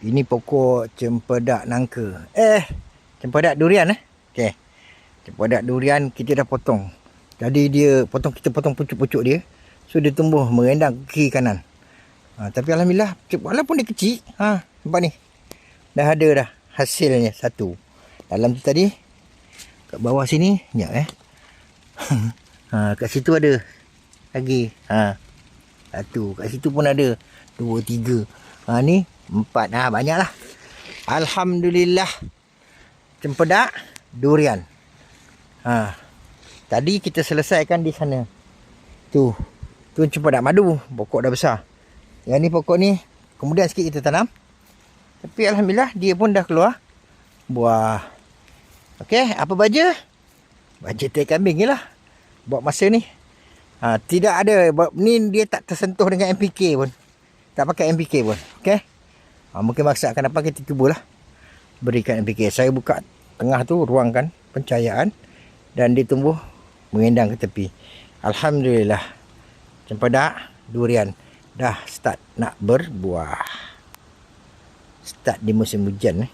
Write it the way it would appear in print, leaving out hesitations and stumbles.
Ini pokok cempedak nangka. Cempedak durian Okey. Cempedak durian kita dah potong. Jadi kita potong pucuk-pucuk dia. So dia tumbuh merendang ke kiri kanan. Tapi alhamdulillah walaupun dia kecil, nampak ni. Dah ada dah hasilnya satu. Dalam tu tadi kat bawah sini, sekejap kat situ ada lagi. Satu. Kat situ pun ada. 2, 3. Ni 4. Banyaklah. Alhamdulillah. Cempedak durian. Tadi kita selesaikan di sana. Tu cempedak madu. Pokok dah besar. Yang ni pokok ni kemudian sikit kita tanam. Tapi alhamdulillah dia pun dah keluar buah. Okey, apa baja? Baja teh kambing je lah. Buat masa ni. Tidak ada. Ni dia tak tersentuh dengan NPK pun. Tak pakai NPK pun. Okey. Mungkin masa akan dapat kita cubalah berikan NPK. Saya buka tengah tu, ruangkan pencahayaan. Dan dia tumbuh mengendang ke tepi. Alhamdulillah. Cempedak durian dah start nak berbuah. Start di musim hujan